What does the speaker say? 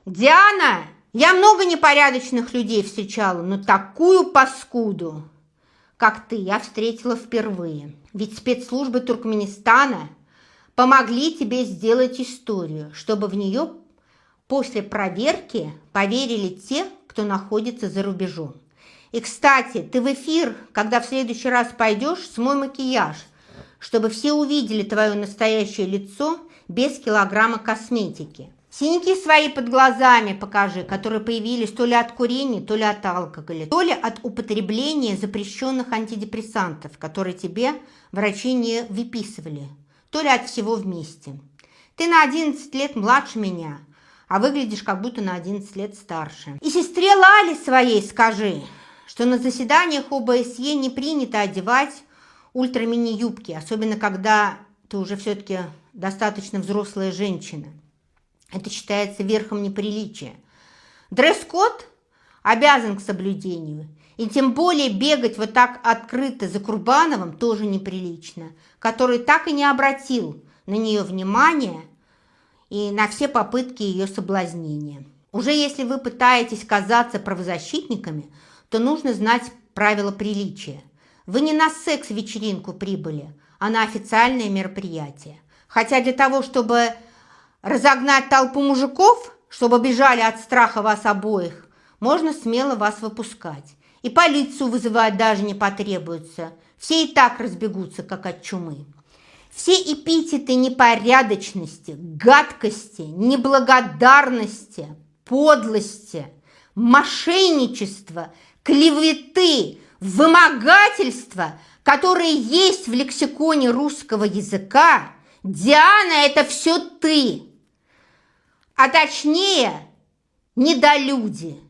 Диана, я много непорядочных людей встречала, но такую паскуду, как ты, я встретила впервые. Ведь спецслужбы Туркменистана помогли тебе сделать историю, чтобы в нее после проверки поверили те, кто находится за рубежом. И, кстати, ты в эфир, когда в следующий раз пойдешь, смой макияж, чтобы все увидели твое настоящее лицо без килограмма косметики. Синяки свои под глазами покажи, которые появились то ли от курения, то ли от алкоголя, то ли от употребления запрещенных антидепрессантов, которые тебе врачи не выписывали, то ли от всего вместе. Ты на 11 лет младше меня, а выглядишь как будто на 11 лет старше. И сестре Лале своей скажи, что на заседаниях ОБСЕ не принято одевать ультра-мини-юбки, особенно когда ты уже все-таки достаточно взрослая женщина. Это считается верхом неприличия. Дресс-код обязан к соблюдению. И тем более бегать вот так открыто за Курбановым тоже неприлично, который так и не обратил на нее внимания и на все попытки ее соблазнения. Уже если вы пытаетесь казаться правозащитниками, то нужно знать правила приличия. Вы не на секс-вечеринку прибыли, а на официальное мероприятие. Хотя для того, чтобы разогнать толпу мужиков, чтобы бежали от страха вас обоих, можно смело вас выпускать. И полицию вызывать даже не потребуется. Все и так разбегутся, как от чумы. Все эпитеты непорядочности, гадкости, неблагодарности, подлости, мошенничества, клеветы, вымогательства, которые есть в лексиконе русского языка, Диана, это все ты. А точнее, недолюди.